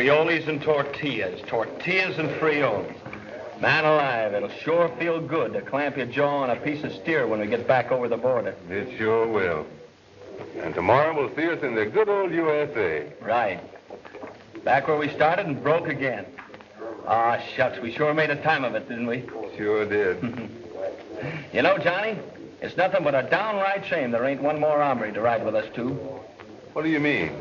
Frioles and tortillas. Tortillas and frioles. Man alive, it'll sure feel good to clamp your jaw on a piece of steer when we get back over the border. It sure will. And tomorrow we'll see us in the good old USA. Right. Back where we started and broke again. Ah, shucks, we sure made a time of it, didn't we? Sure did. You know, Johnny, it's nothing but a downright shame there ain't one more hombre to ride with us two. What do you mean?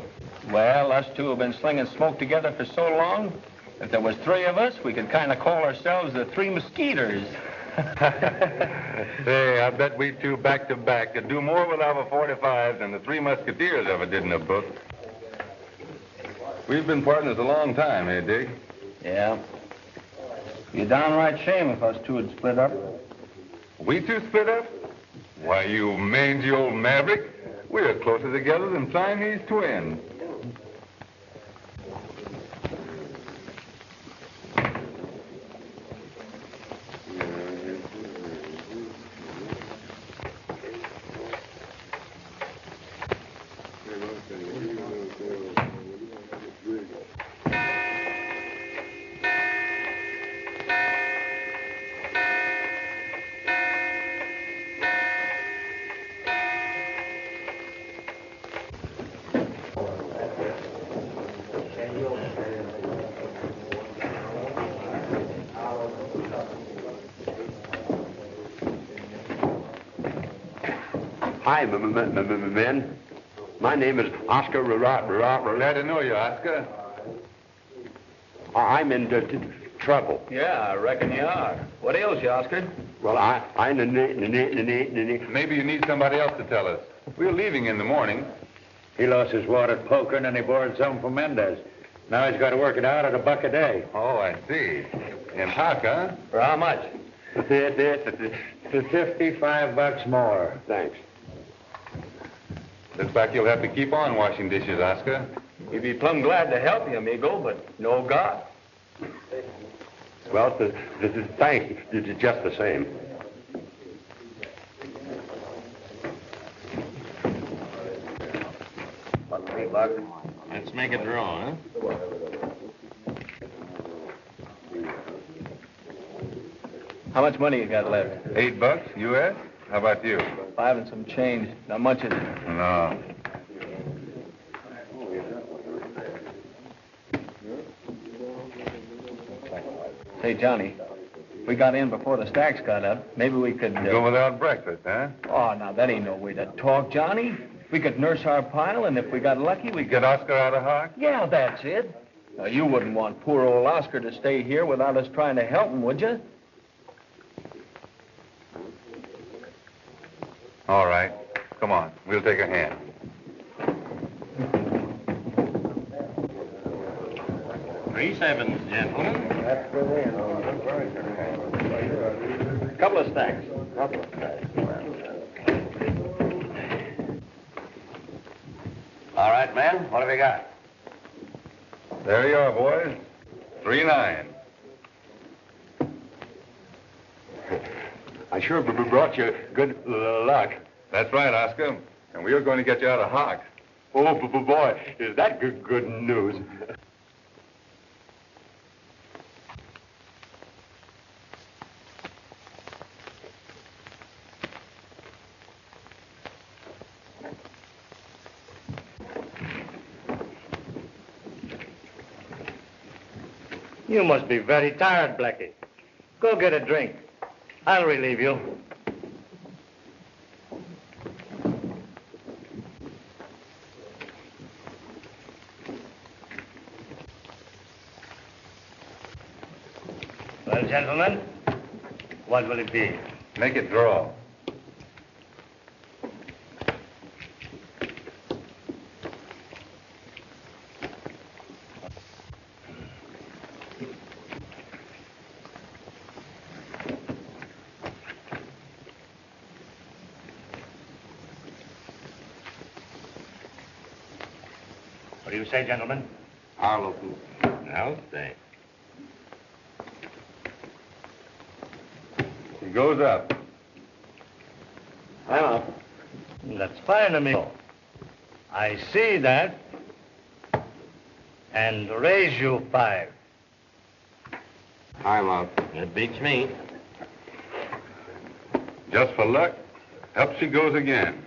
Well, us two have been slinging smoke together for so long, if there was three of us, we could kind of call ourselves the Three Mosquitoes. Say, I bet we two back to back could do more with our 45 than the Three Musketeers ever did in a book. We've been partners a long time, eh, Dick? Yeah. Be a downright shame if us two had split up. We two split up? Why, you mangy old maverick, we're closer together than Siamese twins. Hi, men. My name is Oscar Glad to know you, Oscar. I'm in trouble. Yeah, I reckon you are. What ails you, Oscar? Well, Maybe you need somebody else to tell us. We're leaving in the morning. He lost his wad at poker and then he borrowed some from Mendez. Now he's got to work it out at $1 a day. Oh, I see. In hock, huh? For how much? $55 more. Thanks. Looks like you'll have to keep on washing dishes, Oscar. We'd be plumb glad to help you, amigo, but no God. Well, thanks, just the same. $3. Let's make a draw, huh? How much money you got left? $8 U.S.? How about you? 5 and some change. Not much is it? No. Say, Johnny, if we got in before the stacks got up, maybe we could... Go without breakfast, huh? Oh, now, that ain't no way to talk, Johnny. We could nurse our pile, and if we got lucky, we could... Get Oscar out of hock? Yeah, that's it. Now, you wouldn't want poor old Oscar to stay here without us trying to help him, would you? All right. Come on. We'll take a hand. Three sevens, gentlemen. That's the win. Couple of stacks. All right, man. What have we got? There you are, boys. 3-9. I sure brought you good luck. That's right, Oscar. And we are going to get you out of hock. Oh, boy, is that good news. You must be very tired, Blackie. Go get a drink. I'll relieve you. Well, gentlemen, what will it be? Make it draw. What do you say, gentlemen? I'll open. I'll stay. He goes up. I'm up. That's fine, amigo. I see that. And raise you 5. I'm out. It beats me. Just for luck, up she goes again.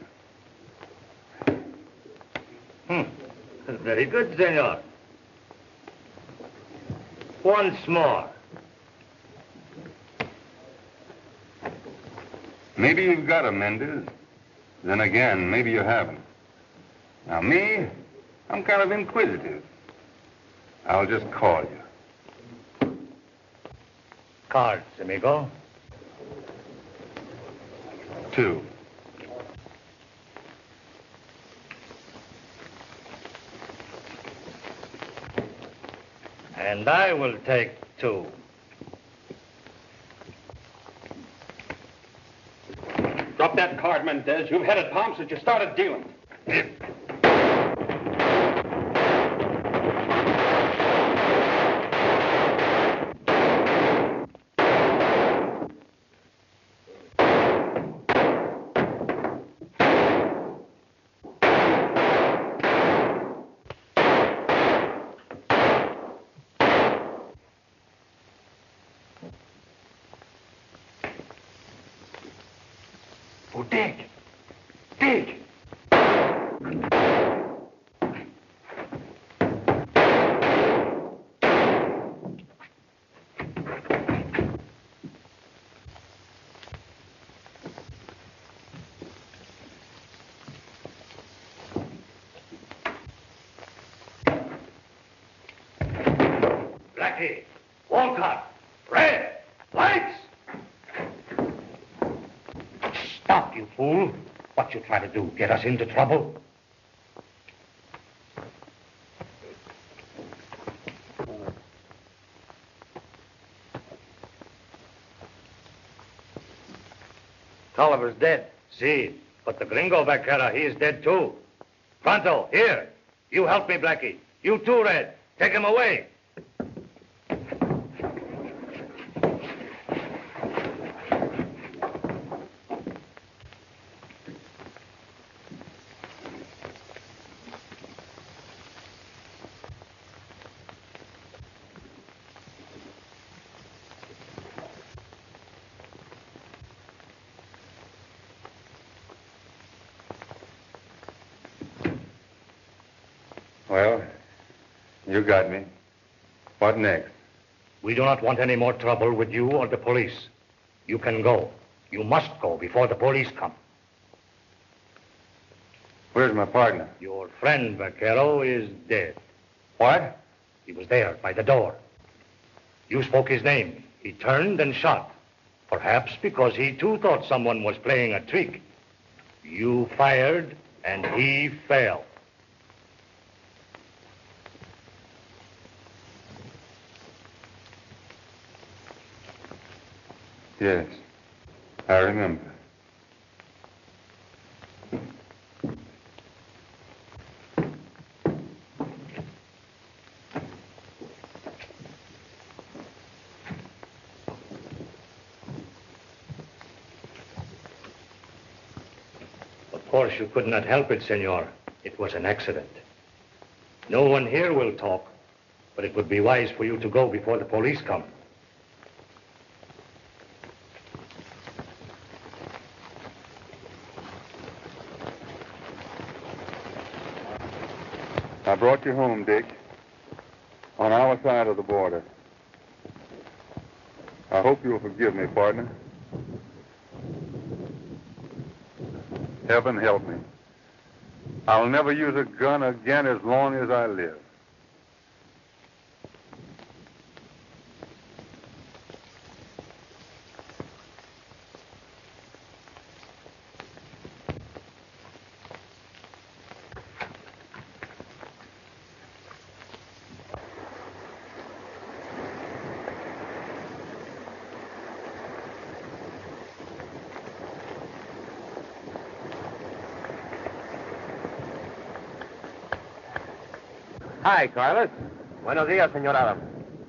Very good, senor. Once more. Maybe you've got 'em, Mendez. Then again, maybe you haven't. Now, me, I'm kind of inquisitive. I'll just call you. Cards, amigo. 2. And I will take 2. Drop that card, Mendez. You've had it palm since you started dealing. Oh, dig. Dig. Blackie, Walcott, Red, lights! Stop, you fool. What you trying to do, get us into trouble? Tolliver's dead. See, but the gringo vaquera, he is dead too. Pronto, here. You help me, Blackie. You too, Red. Take him away. Well, you got me. What next? We do not want any more trouble with you or the police. You can go. You must go before the police come. Where's my partner? Your friend, Vaquero, is dead. What? He was there by the door. You spoke his name. He turned and shot. Perhaps because he too thought someone was playing a trick. You fired and he fell. Yes, I remember. Of course, you could not help it, senor. It was an accident. No one here will talk, but it would be wise for you to go before the police come. I brought you home, Dick. On our side of the border. I hope you'll forgive me, partner. Heaven help me. I'll never use a gun again as long as I live. Hi, Carlos. Buenos dias, Senor Adam.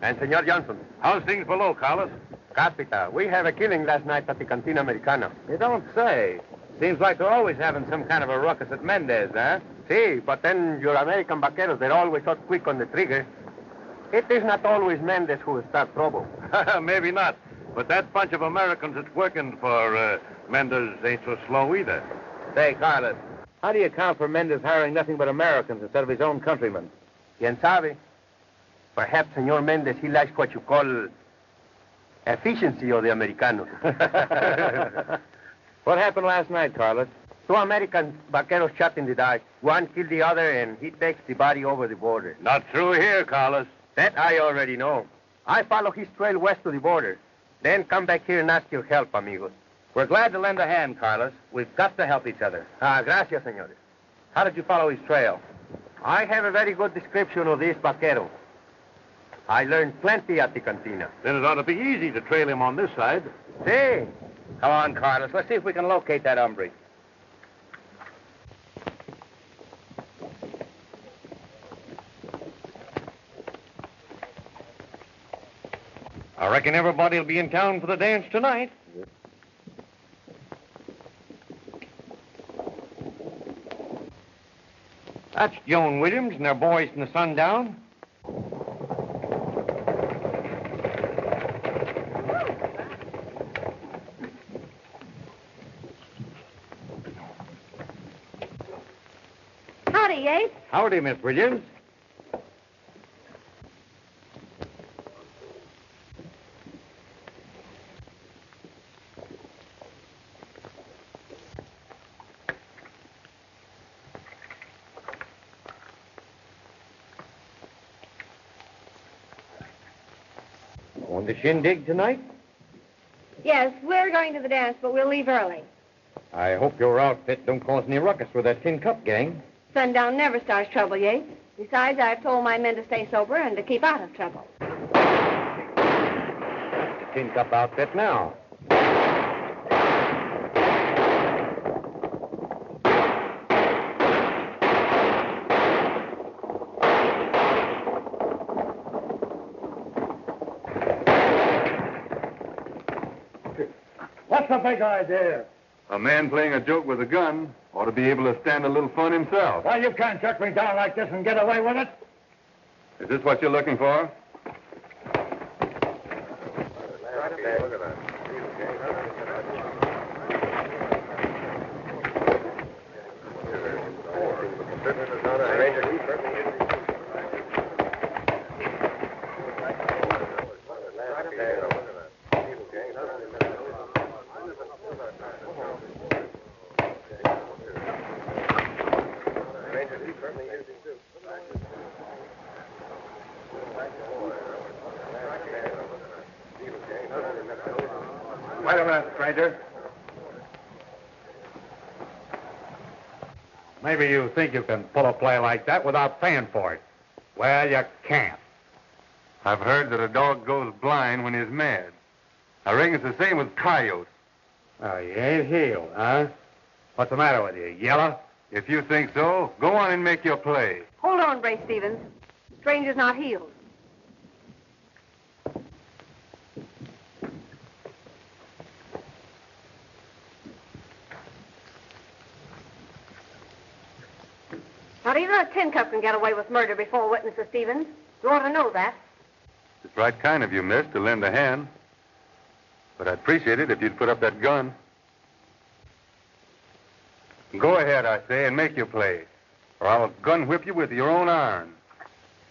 And Senor Johnson. How's things below, Carlos? Capita, we have a killing last night at the Cantina Americana. You don't say. Seems like they're always having some kind of a ruckus at Mendez, huh? See, but then your American vaqueros, they're always so quick on the trigger. It is not always Mendez who will start trouble. Maybe not. But that bunch of Americans that's working for Mendez ain't so slow either. Say, Carlos, How do you account for Mendez hiring nothing but Americans instead of his own countrymen? ¿quién sabe? Perhaps Senor Mendez, he likes what you call efficiency of the Americanos. What happened last night, Carlos? Two American vaqueros shot in the dark. One killed the other, and he takes the body over the border. Not through here, Carlos. That I already know. I follow his trail west to the border. Then come back here and ask your help, amigos. We're glad to lend a hand, Carlos. We've got to help each other. Gracias, señores. How did you follow his trail? I have a very good description of this vaquero. I learned plenty at the cantina. Then it ought to be easy to trail him on this side. See? Come on, Carlos. Let's see if we can locate that hombre. I reckon everybody will be in town for the dance tonight. That's Joan Williams and their boys from the Sundown. Howdy, Yates. Howdy, Miss Williams. On the shindig tonight? Yes, we're going to the dance, but we'll leave early. I hope your outfit don't cause any ruckus with that Tin Cup gang. Sundown never starts trouble, Yates. Besides, I've told my men to stay sober and to keep out of trouble. The Tin Cup outfit now. What's the big idea? A man playing a joke with a gun ought to be able to stand a little fun himself. Well, you can't chuck me down like this and get away with it. Is this what you're looking for? Wait a minute, stranger. Maybe you think you can pull a play like that without paying for it. Well, you can't. I've heard that a dog goes blind when he's mad. I reckon it's the same with coyotes. Oh, you ain't healed, huh? What's the matter with you, yellow? If you think so, go on and make your play. Hold on, Brace Stevens. Stranger's not healed. Not even a tin cup can get away with murder before witnesses, Stevens. You ought to know that. It's right kind of you, miss, to lend a hand. But I'd appreciate it if you'd put up that gun. Go ahead, I say, and make your play. Or I'll gun whip you with your own iron.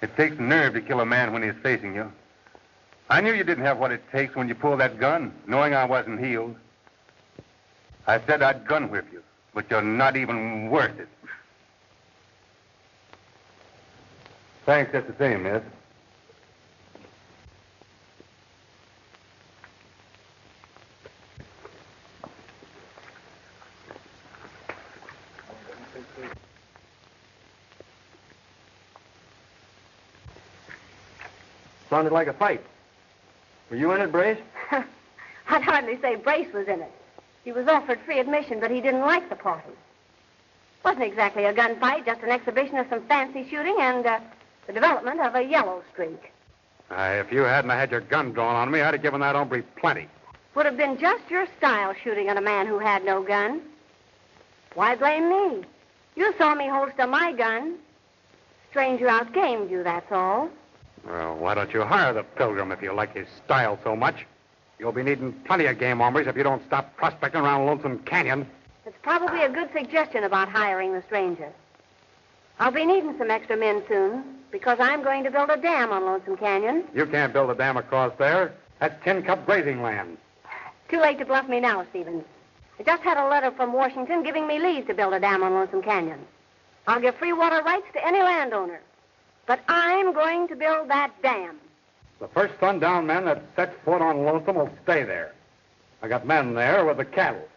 It takes nerve to kill a man when he's facing you. I knew you didn't have what it takes when you pulled that gun, knowing I wasn't healed. I said I'd gun whip you, but you're not even worth it. Thanks, just the same, miss. Sounded like a fight. Were you in it, Brace? I'd hardly say Brace was in it. He was offered free admission, but he didn't like the party. Wasn't exactly a gunfight, just an exhibition of some fancy shooting and the development of a yellow streak. If you hadn't had your gun drawn on me, I'd have given that hombre plenty. Would have been just your style shooting at a man who had no gun. Why blame me? You saw me holster my gun. Stranger outgamed you, that's all. Well, why don't you hire the Pilgrim if you like his style so much? You'll be needing plenty of game hombres if you don't stop prospecting around Lonesome Canyon. It's probably a good suggestion about hiring the stranger. I'll be needing some extra men soon, because I'm going to build a dam on Lonesome Canyon. You can't build a dam across there. That's Tin Cup grazing land. Too late to bluff me now, Stevens. I just had a letter from Washington giving me leave to build a dam on Lonesome Canyon. I'll give free water rights to any landowner. But I'm going to build that dam. The first sundown men that set foot on Lonesome will stay there. I got men there with the cattle,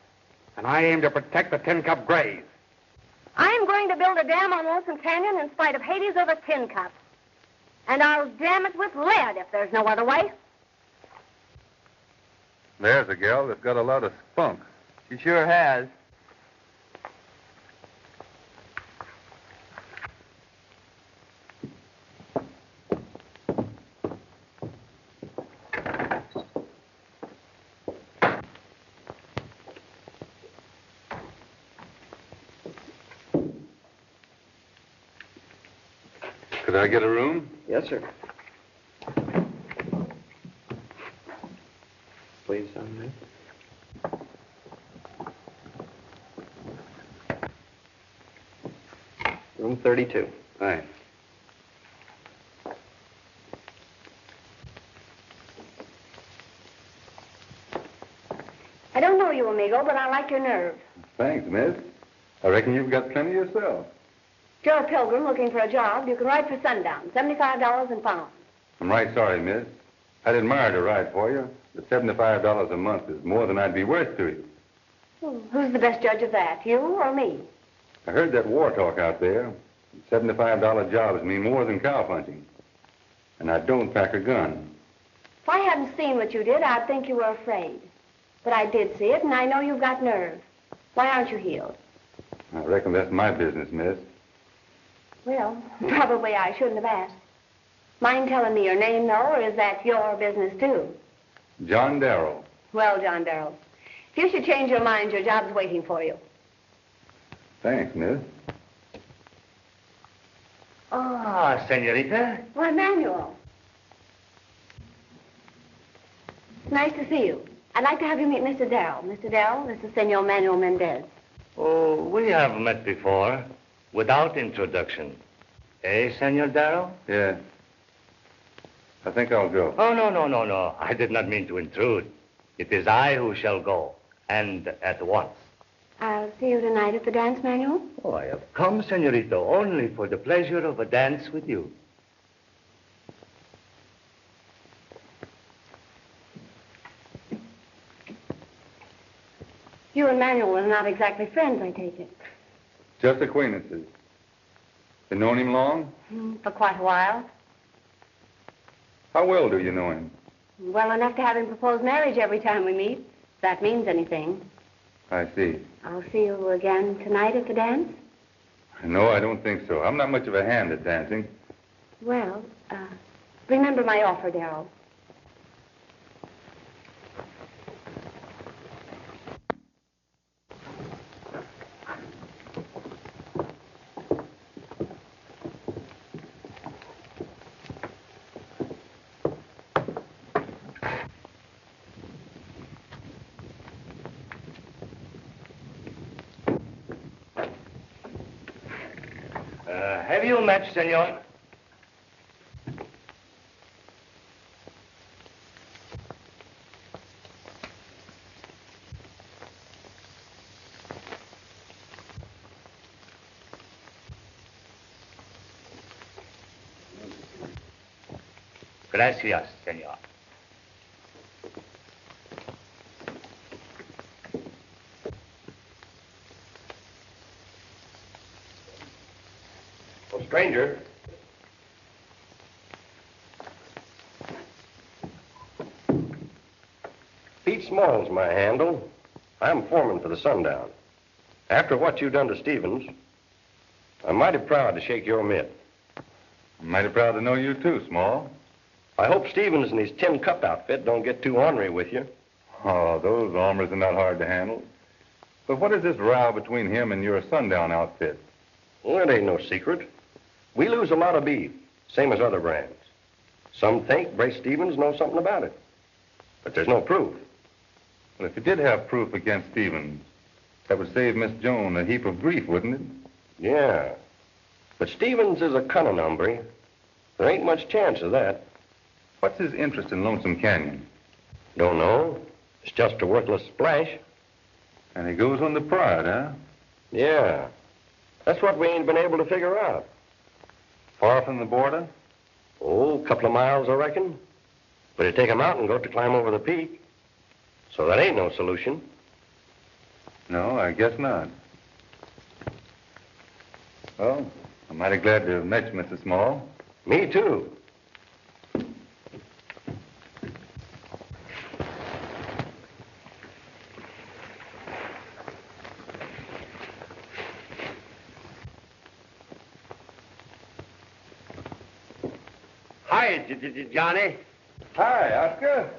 and I aim to protect the Tin Cup graze. I'm going to build a dam on Lonesome Canyon in spite of Hades or the Tin Cup. And I'll dam it with lead if there's no other way. There's a gal that's got a lot of spunk. She sure has. Could I get a room? Yes, sir. Please, son. Room 32. Thanks. I don't know you, amigo, but I like your nerve. Thanks, miss. I reckon you've got plenty yourself. If you're a pilgrim looking for a job, you can ride for sundown, $75 and pound. I'm right sorry, miss. I'd admire to ride for you, but $75 a month is more than I'd be worth to you. Who's the best judge of that, you or me? I heard that war talk out there. $75 jobs mean more than cow punching. And I don't pack a gun. If I hadn't seen what you did, I'd think you were afraid. But I did see it, and I know you've got nerve. Why aren't you healed? I reckon that's my business, miss. Well, probably I shouldn't have asked. Mind telling me your name, though, or is that your business, too? John Darrell. Well, John Darrell, if you should change your mind, your job's waiting for you. Thanks, miss. Ah, senorita. Why, Manuel. It's nice to see you. I'd like to have you meet Mr. Darrell. Mr. Darrell, this is Senor Manuel Mendez. Oh, we have met before, without introduction. Eh, Senor Darrell? Yeah. I think I'll go. Oh, no. I did not mean to intrude. It is I who shall go, and at once. I'll see you tonight at the dance, Manuel. Oh, I have come, senorita, only for the pleasure of a dance with you. You and Manuel are not exactly friends, I take it. Just acquaintances. Been known him long? For quite a while. How well do you know him? Well enough to have him propose marriage every time we meet, if that means anything. I see. I'll see you again tonight at the dance? No, I don't think so. I'm not much of a hand at dancing. Well, remember my offer, Darrell. Have you met, senor? Gracias, senor. Stranger. Pete Small's my handle. I'm foreman for the Sundown. After what you've done to Stevens, I'm mighty proud to shake your mitt. I'm mighty proud to know you too, Small. I hope Stevens and his Tin Cup outfit don't get too ornery with you. Oh, those armors are not hard to handle. But what is this row between him and your Sundown outfit? Well, it ain't no secret. We lose a lot of beef, same as other brands. Some think Brace Stevens knows something about it. But there's no proof. Well, if you did have proof against Stevens, that would save Miss Joan a heap of grief, wouldn't it? Yeah. But Stevens is a cunning hombre. There ain't much chance of that. What's his interest in Lonesome Canyon? Don't know. It's just a worthless splash. And he goes on the prod, huh? Yeah. That's what we ain't been able to figure out. Far from the border? Oh, a couple of miles, I reckon. But it'd take a mountain goat to climb over the peak. So that ain't no solution. No, I guess not. Well, I'm mighty glad to have met you, Mr. Small. Me too. Hi, Johnny. Hi, Oscar.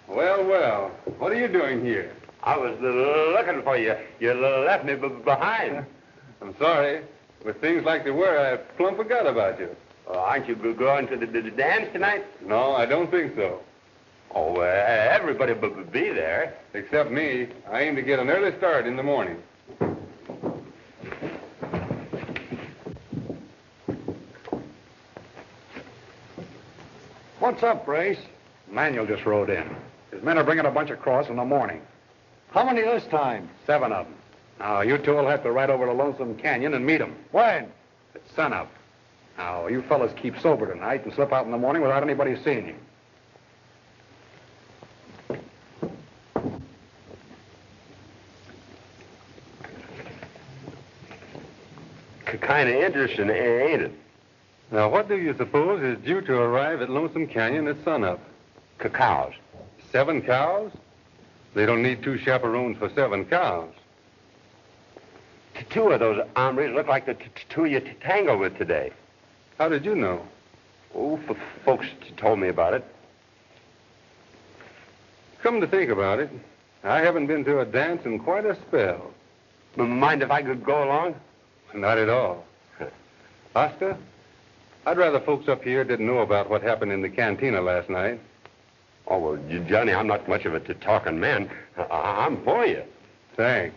Well, well. What are you doing here? I was looking for you. You left me behind. I'm sorry. With things like they were, I plumb forgot about you. Aren't you going to the dance tonight? No, I don't think so. Oh, everybody be there. Except me. I aim to get an early start in the morning. What's up, Brace? Manuel just rode in. His men are bringing a bunch across in the morning. How many this time? 7 of them. Now, you two will have to ride over to Lonesome Canyon and meet them. When? At sunup. Now, you fellas keep sober tonight and slip out in the morning without anybody seeing you. Kind of interesting, ain't it? Now, what do you suppose is due to arrive at Lonesome Canyon at sunup? Cows. 7 cows? They don't need 2 chaperones for 7 cows. 2 of those hombres look like the 2 you tangled with today. How did you know? Oh, folks told me about it. Come to think about it, I haven't been to a dance in quite a spell. Mind if I could go along? Not at all. Oscar, I'd rather folks up here didn't know about what happened in the cantina last night. Oh, well, Johnny, I'm not much of a talking man. I'm for you. Thanks.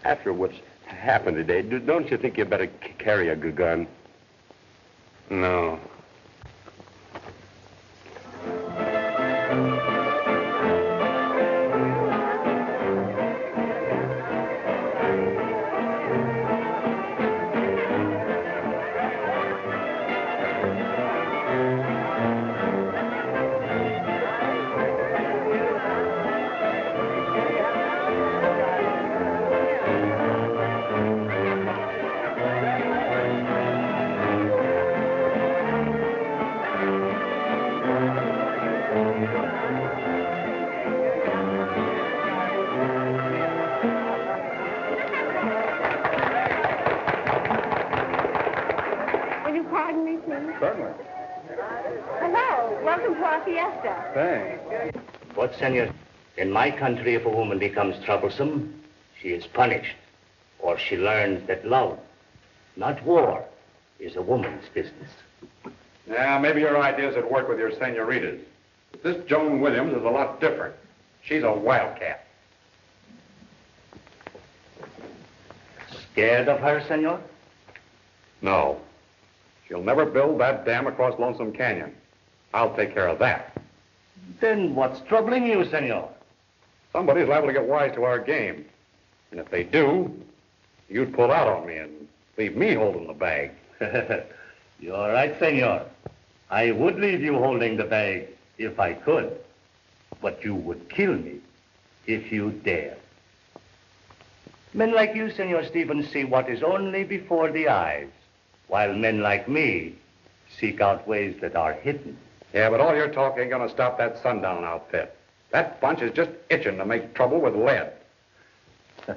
After what's happened today, don't you think you better carry a gun? No. Thanks. But, senor, in my country, if a woman becomes troublesome, she is punished. Or she learns that love, not war, is a woman's business. Yeah, maybe your ideas would work with your senoritas. But this Joan Williams is a lot different. She's a wildcat. Scared of her, senor? No. She'll never build that dam across Lonesome Canyon. I'll take care of that. Then what's troubling you, senor? Somebody's liable to get wise to our game. And if they do, you'd pull out on me and leave me holding the bag. You're right, senor. I would leave you holding the bag if I could. But you would kill me if you dare. Men like you, Senor Stevens, see what is only before the eyes, while men like me seek out ways that are hidden. Yeah, but all your talk ain't gonna stop that sundown outfit. That bunch is just itching to make trouble with lead. May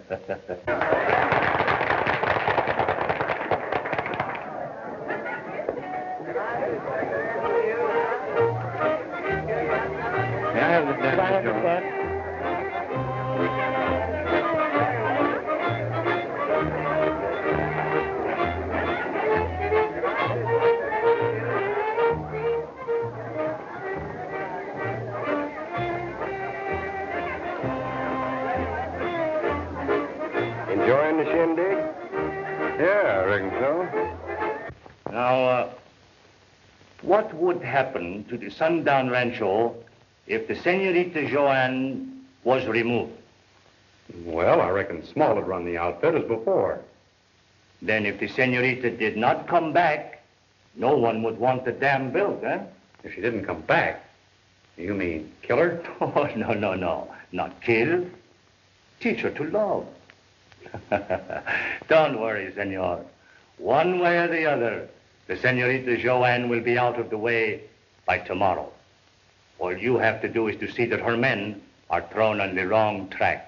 I have the dance, Joan? shindig? Yeah, I reckon so. Now, what would happen to the Sundown Rancho if the Senorita Joanne was removed? Well, I reckon Small would run the outfit as before. Then if the Senorita did not come back, no one would want the dam built, eh? If she didn't come back, you mean kill her? Oh, no. Not kill. Teach her to love. Don't worry, senor. One way or the other, the Senorita Joanne will be out of the way by tomorrow. All you have to do is to see that her men are thrown on the wrong track.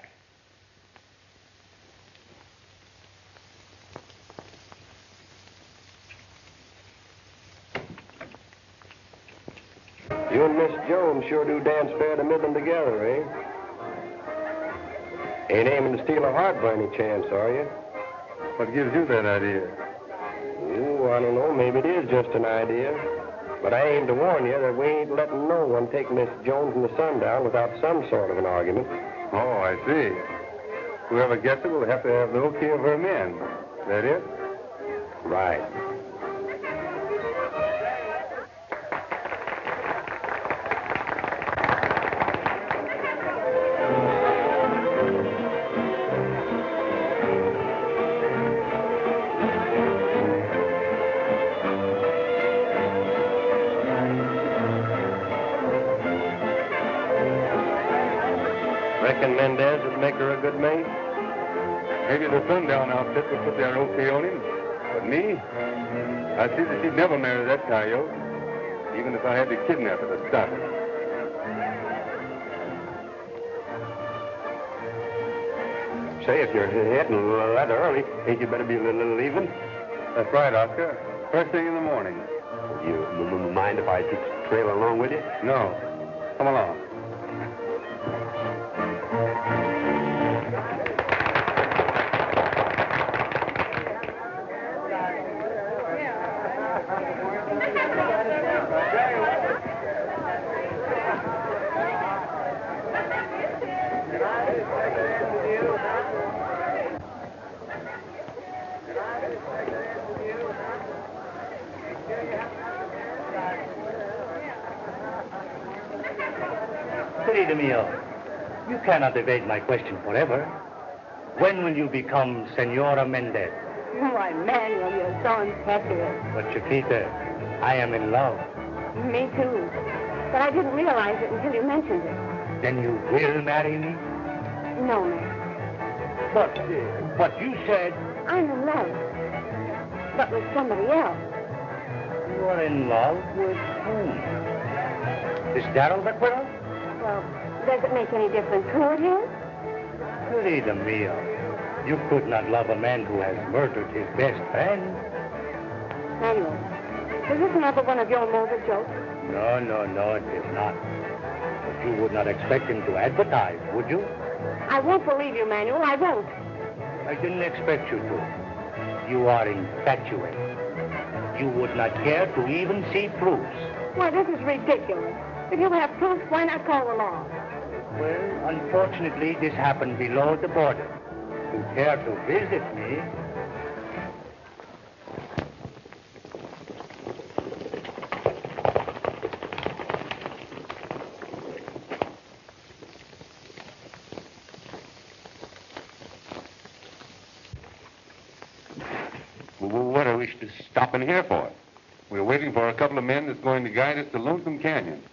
You and Miss Jones sure do dance fair to middling together, eh? Ain't aiming to steal a heart by any chance, are you? What gives you that idea? Oh, I don't know. Maybe it is just an idea. But I aim to warn you that we ain't letting no one take Miss Jones and the Sundown without some sort of an argument. Oh, I see. Whoever gets it will have to have the okay of her men. That it? Right. Reckon Mendez would make her a good mate? Maybe the Sundown outfit would put their okay on him. But me? I see that she'd never marry that coyote, even if I had to kidnap her to stop it. Say, if you're hitting rather early, ain't you better be a little leaving? That's right, Oscar. First thing in the morning. You mind if I just trail along with you? No. Come along. Querido mío, you cannot evade my question forever. When will you become Senora Mendez? Why, Manuel, you're so impetuous. But Chiquita, I am in love. Me too. But I didn't realize it until you mentioned it. Then you will marry me? No, man. But you said... I'm in love. But with somebody else. You are in love with whom? Is Darrell Bequero? Well, does it make any difference who it is? Querida mia, you could not love a man who has murdered his best friend. Manuel, is this another one of your morbid jokes? No, it is not. But you would not expect him to advertise, would you? I won't believe you, Manuel. I won't. I didn't expect you to. You are infatuated. You would not care to even see proofs. Why, this is ridiculous. If you have proof, why not call the law? Well, unfortunately, this happened below the border. If you care to visit me... What are we stopping here for? We're waiting for a couple of men that's going to guide us to Lonesome Canyon.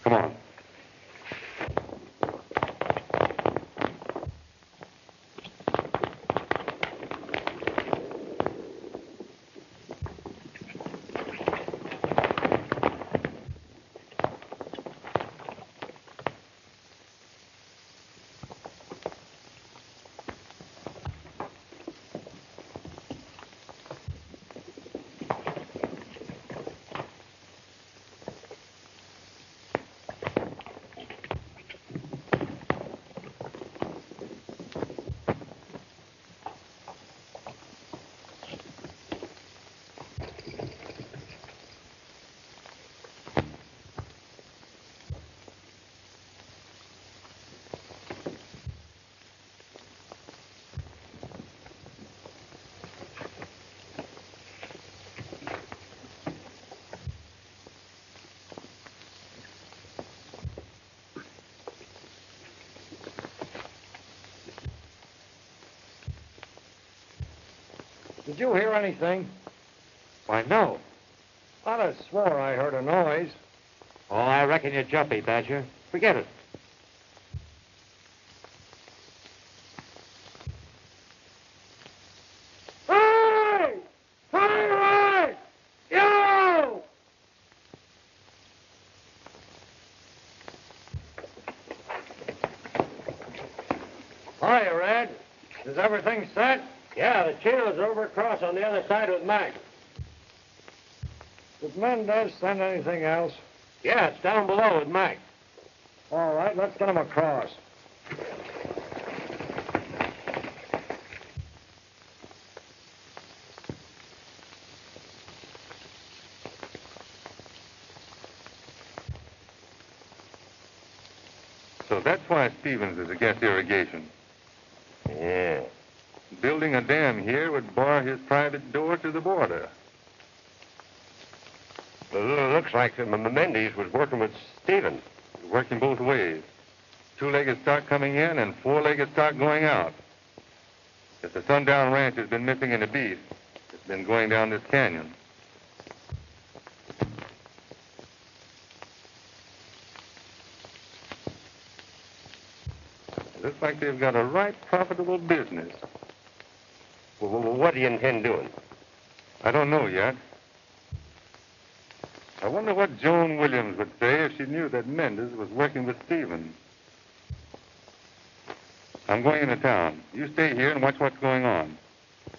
Come on. Did you hear anything? Why, no. I'd have swore I heard a noise. Oh, I reckon you're jumpy, Badger. Forget it. Hey! Hey! You! Hiya, Red. Is everything set? Yeah, the channel's over across on the other side with Mac. Did Mendez send anything else? Yeah, it's down below with Mac. All right, let's get him across. So that's why Stevens is against irrigation. Yeah. Building a dam here would bar his private door to the border. Looks like Mendes was working with Stevens. Working both ways. Two-legged stock coming in and four-legged stock going out. If the Sundown Ranch has been missing any beef, it's been going down this canyon. Looks like they've got a right profitable business. Well, what do you intend doing? I don't know yet. I wonder what Joan Williams would say if she knew that Mendez was working with Stevens. I'm going into town. You stay here and watch what's going on.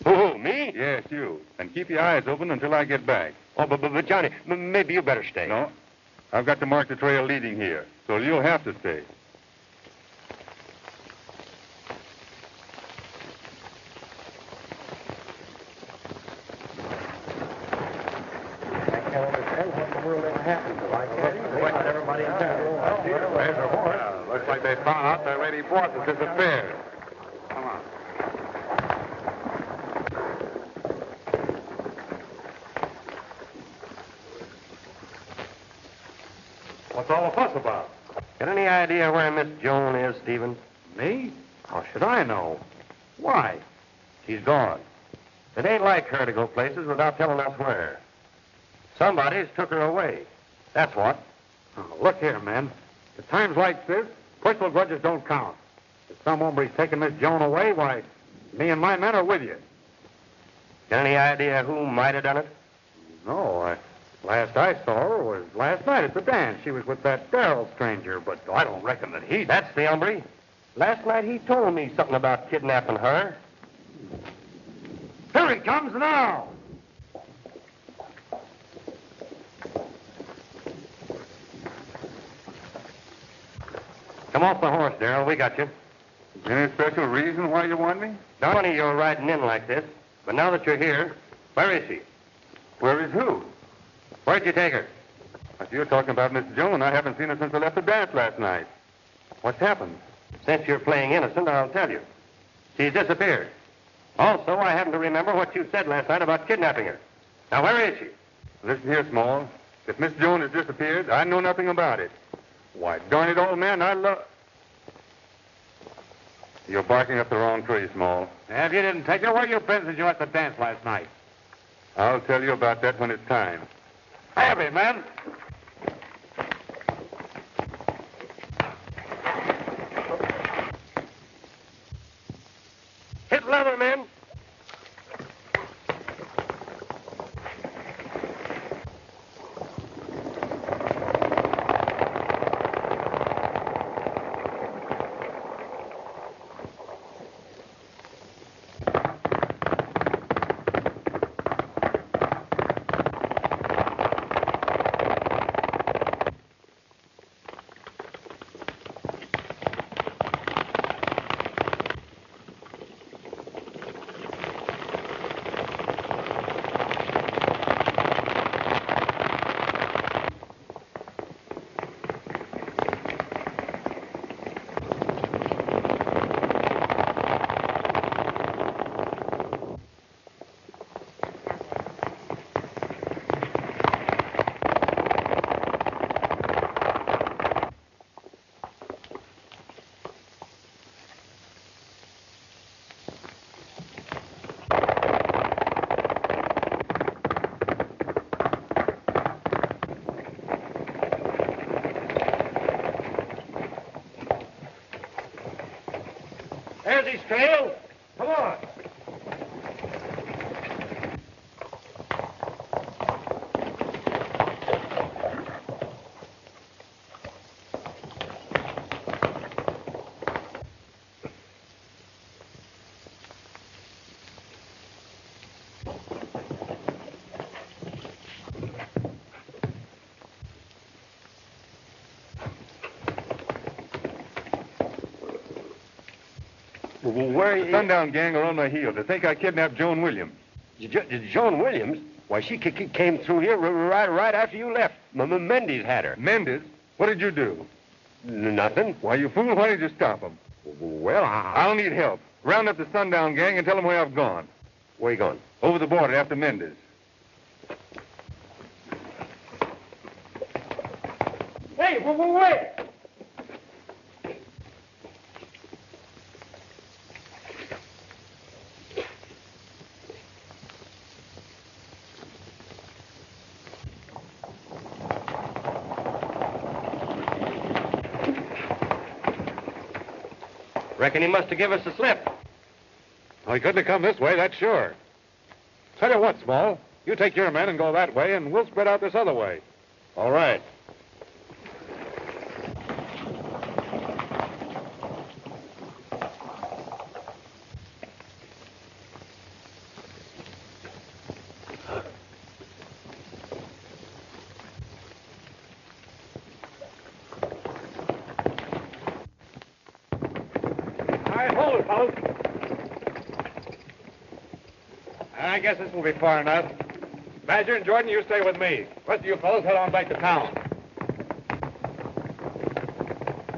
Who, me? Yes, you. And keep your eyes open until I get back. Oh, but Johnny, maybe you better stay. No. I've got to mark the trail leading here, so you'll have to stay. Looks like they found out their lady boss has disappeared. Come on. What's all the fuss about? Got any idea where Miss Joan is, Stevens? Me? How should I know? Why? She's gone. It ain't like her to go places without telling us where. Somebody's took her away. That's what. Oh, look here, men. At times like this, personal grudges don't count. If some hombre's taking Miss Joan away, why, me and my men are with you. Got any idea who might have done it? No, last I saw her was last night at the dance. She was with that Darrell stranger, but I don't reckon that he... That's the hombre. Last night he told me something about kidnapping her. Here he comes now! Come off the horse, Darrell. We got you. Any special reason why you want me? Not funny you're riding in like this, but now that you're here, where is she? Where is who? Where'd you take her? If you're talking about Miss Joan, I haven't seen her since I left the dance last night. What's happened? Since you're playing innocent, I'll tell you. She's disappeared. Also, I happen to remember what you said last night about kidnapping her. Now, where is she? Listen here, Small. If Miss Joan has disappeared, I know nothing about it. Why, darn it, old man, I love... You're barking up the wrong tree, Small. If you didn't take her, where you been since you were at the dance last night? I'll tell you about that when it's time. Heavy, men. Hit leather, men. There's his trail. Come on. Where The Sundown Gang are on my heels. They think I kidnapped Joan Williams. Joan Williams? Why, she came through here right after you left. Mendes had her. Mendes? What did you do? Nothing. Why, you fool, why did you stop them? Well, I'll need help. Round up the Sundown Gang and tell them where I've gone. Where you going? Over the border after Mendes. Hey, wait. Reckon he must have given us a slip. Oh, he couldn't have come this way, that's sure. Tell you what, Small. You take your men and go that way, and we'll spread out this other way. All right. I guess this will be far enough. Badger and Jordan, you stay with me. The rest of you fellows head on back to town.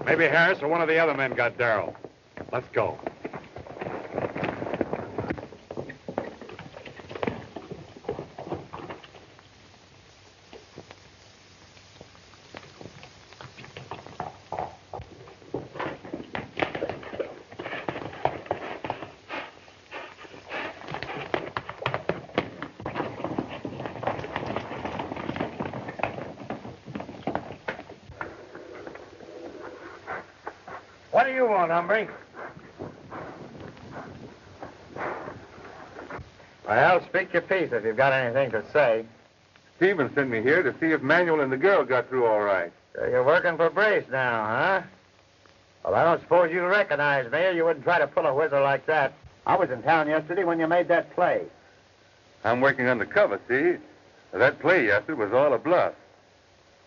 Maybe Harris or one of the other men got Darrell. Let's go. What do you want, hombre? Well, speak your piece if you've got anything to say. Stephen sent me here to see if Manuel and the girl got through all right. So you're working for Brace now, huh? Well, I don't suppose you recognize me, or you wouldn't try to pull a whizzer like that. I was in town yesterday when you made that play. I'm working undercover, see? That play yesterday was all a bluff.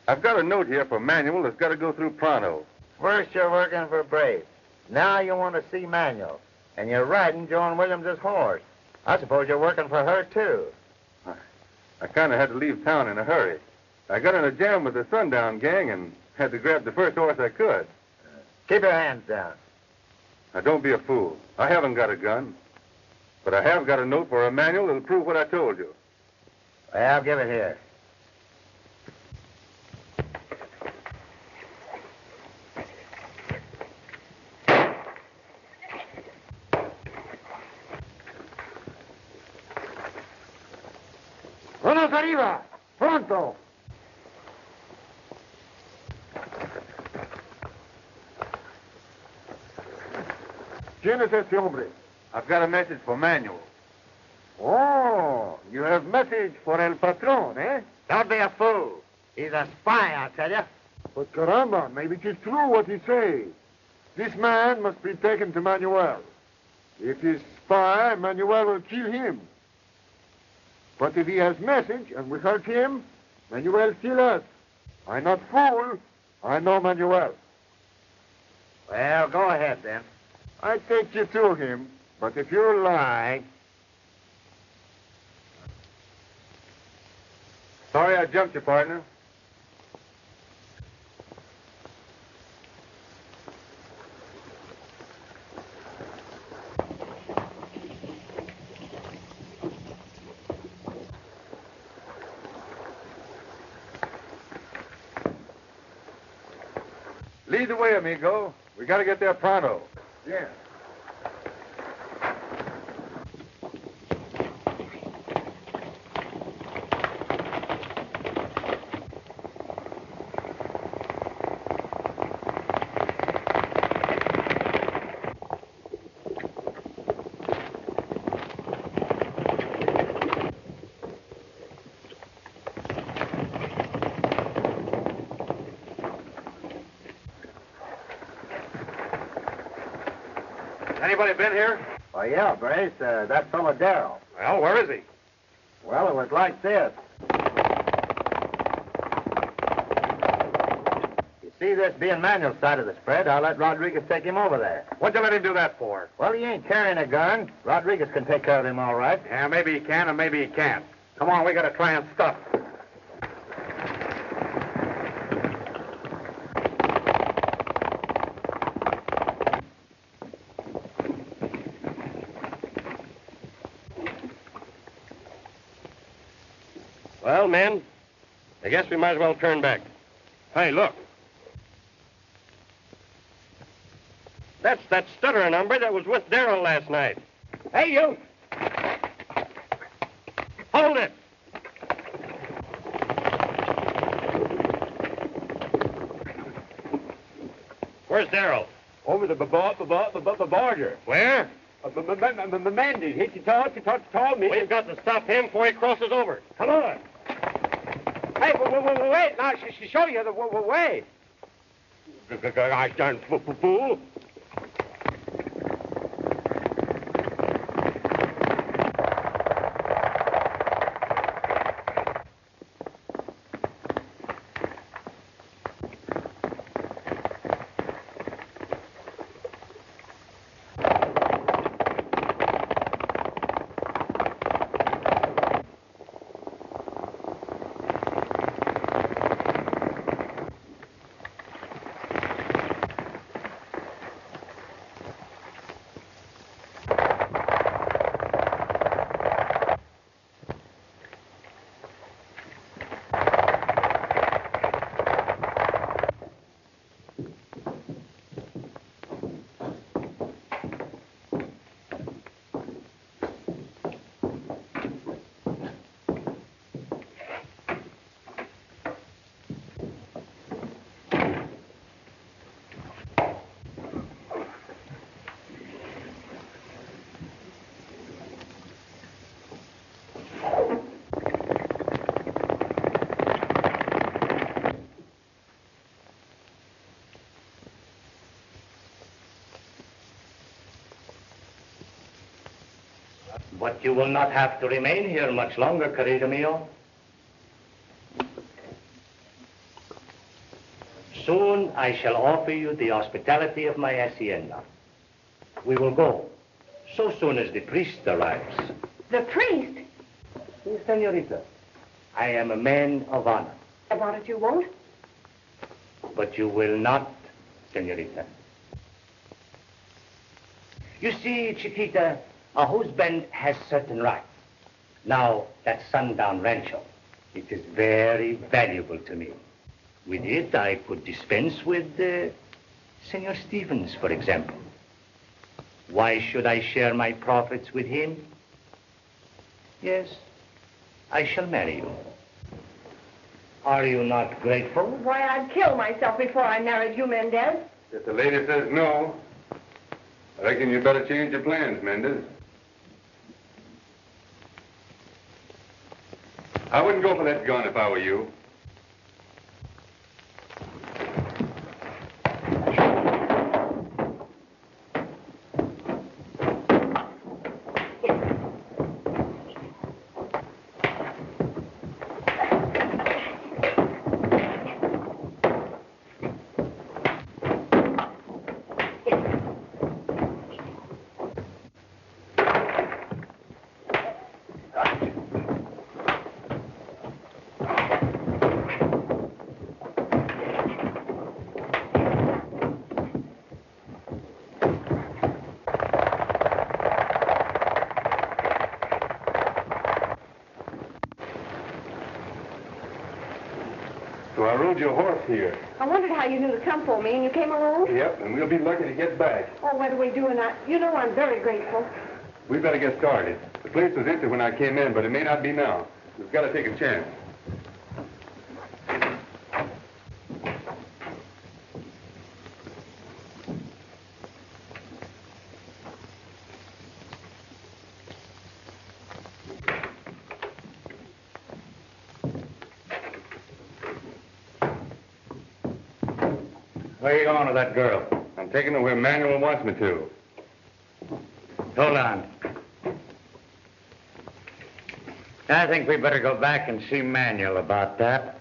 I've got a note here for Manuel that's got to go through pronto. First, you're working for Brace. Now you want to see Manuel. And you're riding Joan Williams' horse. I suppose you're working for her, too. I kind of had to leave town in a hurry. I got in a jam with the Sundown Gang and had to grab the first horse I could. Keep your hands down. Now, don't be a fool. I haven't got a gun. But I have got a note for a Manuel that'll prove what I told you. Well, give it here. Vamos arriba. Pronto. ¿Quién es este hombre? I've got a message for Manuel. Oh, you have message for el patrón, eh? Don't be a fool. He's a spy, I tell you. But caramba, maybe it is true what he says. This man must be taken to Manuel. If he's spy, Manuel will kill him. But if he has message and we hurt him, Manuel kill us. I'm not fool. I know Manuel. Well, go ahead, then. I take you to him, but if you lie... Sorry I jumped you, partner. Lead the way, amigo. We got to get there pronto. Yeah. Anybody been here? Well, yeah, Brace. That fellow Darrell. Well, where is he? Well, it was like this. You see this being Manuel's side of the spread, I'll let Rodriguez take him over there. What'd you let him do that for? Well, he ain't carrying a gun. Rodriguez can take care of him all right. Yeah, maybe he can and maybe he can't. Come on, we gotta try and stuff. Well, men, I guess we might as well turn back. Hey, look. That's that stutterer number that was with Darrell last night. Hey, you! Hold it! Where's Darrell? Over the border. Where? Mandy, he told me. We've got to stop him before he crosses over. Come on. Hey, wait. Now, she show you the way. I darn fool. But you will not have to remain here much longer, querido mío. Soon I shall offer you the hospitality of my hacienda. We will go so soon as the priest arrives. The priest? Yes, senorita. I am a man of honor. About it you won't? But you will not, senorita. You see, Chiquita, a husband has certain rights. Now, that sundown rancho, it is very valuable to me. With it, I could dispense with Senor Stevens, for example. Why should I share my profits with him? Yes, I shall marry you. Are you not grateful? Why, I'd kill myself before I married you, Mendez. If the lady says no, I reckon you better change your plans, Mendez. I wouldn't go for that gun if I were you. So I rode your horse here. I wondered how you knew to come for me, and you came alone? Yep, and we'll be lucky to get back. Oh, what do we do? And you know I'm very grateful. We better get started. The place was empty when I came in, but it may not be now. We've got to take a chance. Where are you going with that girl? I'm taking her where Manuel wants me to. Hold on. I think we better go back and see Manuel about that.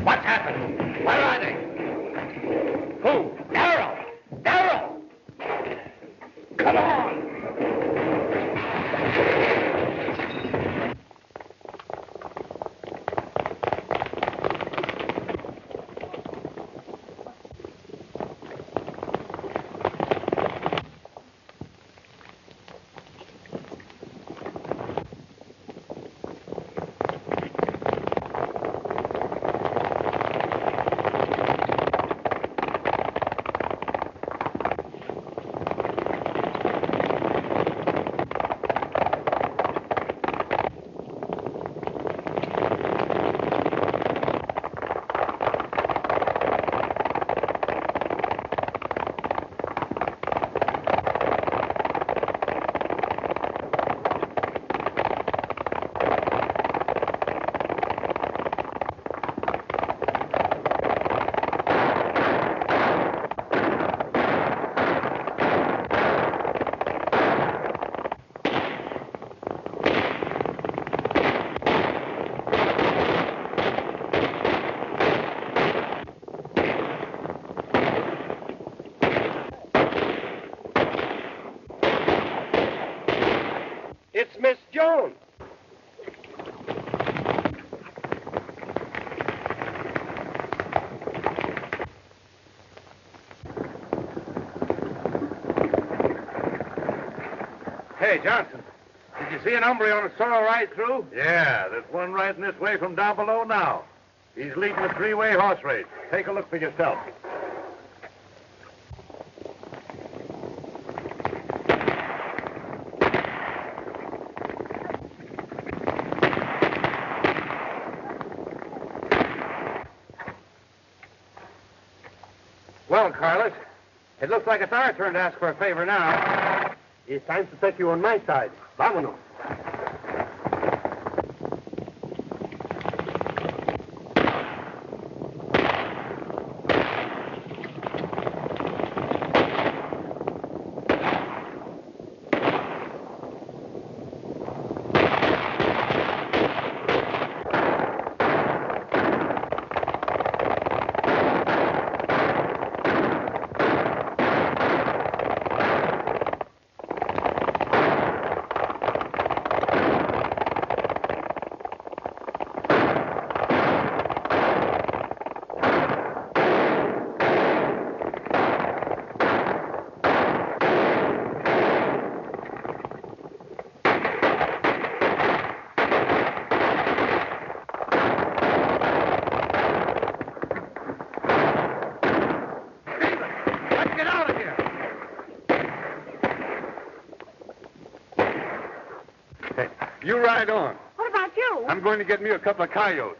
What's happened? Where are they? Who? Darrell! Darrell! Come on! It's Miss Jones. Hey, Johnson, did you see an hombre on a sorrel right through? Yeah, there's one riding this way from down below now. He's leading a three-way horse race. Take a look for yourself. Well, Carlos, it looks like it's our turn to ask for a favor now. It's time to take you on my side. Vámonos. You ride on. What about you? I'm going to get me a couple of coyotes.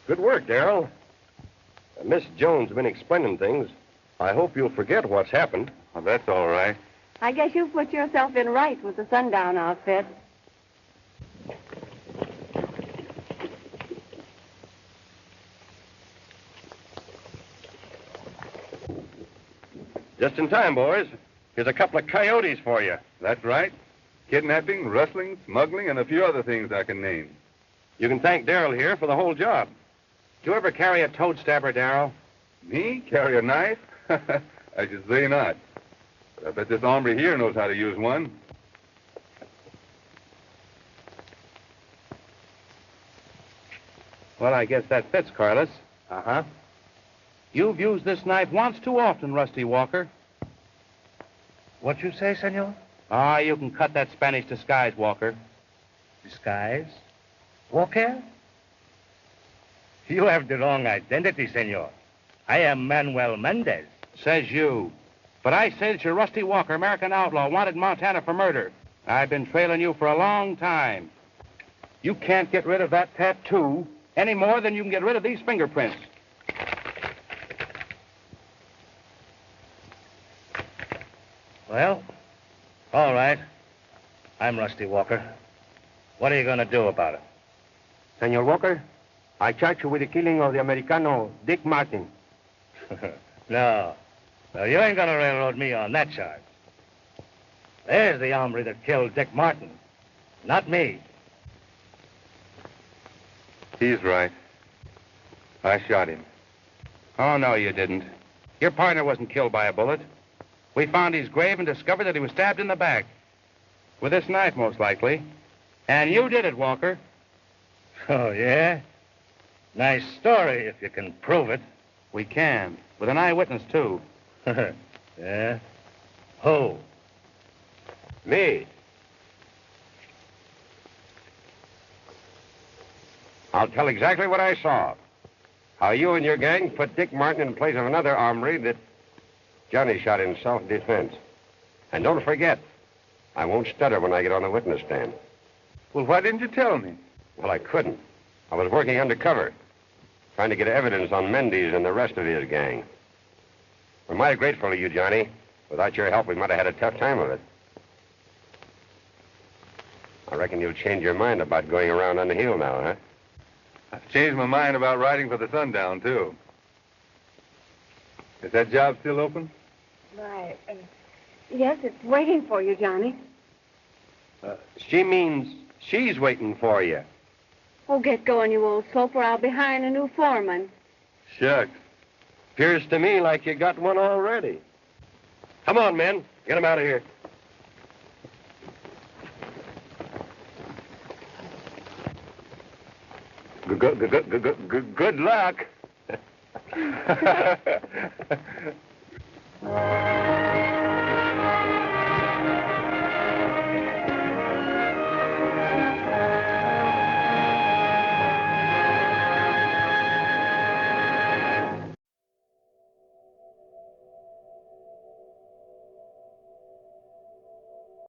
Good work, Darrell. Miss Jones has been explaining things. I hope you'll forget what's happened. Well, that's all right. I guess you put yourself in right with the sundown outfit. Just in time, boys. Here's a couple of coyotes for you. That's right. Kidnapping, rustling, smuggling, and a few other things I can name. You can thank Darrell here for the whole job. Did you ever carry a toad stabber, Darrell? Me? Carry a knife? I should say not. But I bet this hombre here knows how to use one. Well, I guess that fits, Carlos. Uh-huh. You've used this knife once too often, Rusty Walker. What you say, senor? Ah, you can cut that Spanish disguise, Walker. Disguise? Walker? You have the wrong identity, senor. I am Manuel Mendez. Says you. But I say that you're Rusty Walker, American outlaw, wanted in Montana for murder. I've been trailing you for a long time. You can't get rid of that tattoo any more than you can get rid of these fingerprints. Well, all right. I'm Rusty Walker. What are you going to do about it? Senor Walker, I charge you with the killing of the Americano Dick Martin. No, you ain't going to railroad me on that charge. There's the hombre that killed Dick Martin, not me. He's right. I shot him. Oh, no, you didn't. Your partner wasn't killed by a bullet. We found his grave and discovered that he was stabbed in the back. With this knife, most likely. And you did it, Walker. Oh, yeah? Nice story, if you can prove it. We can. With an eyewitness, too. Yeah? Who? Me. I'll tell exactly what I saw. How you and your gang put Dick Martin in place of another hombre that Johnny shot in self-defense. And don't forget, I won't stutter when I get on the witness stand. Well, why didn't you tell me? Well, I couldn't. I was working undercover, trying to get evidence on Mendes and the rest of his gang. We're mighty grateful to you, Johnny. Without your help, we might have had a tough time of it. I reckon you'll change your mind about going around on the hill now, huh? I've changed my mind about riding for the sundown, too. Is that job still open? Why, yes, it's waiting for you, Johnny. She means she's waiting for you. Oh, get going, you old soap, or I'll be hiring a new foreman. Shucks. Appears to me like you got one already. Come on, men. Get him out of here. Good luck.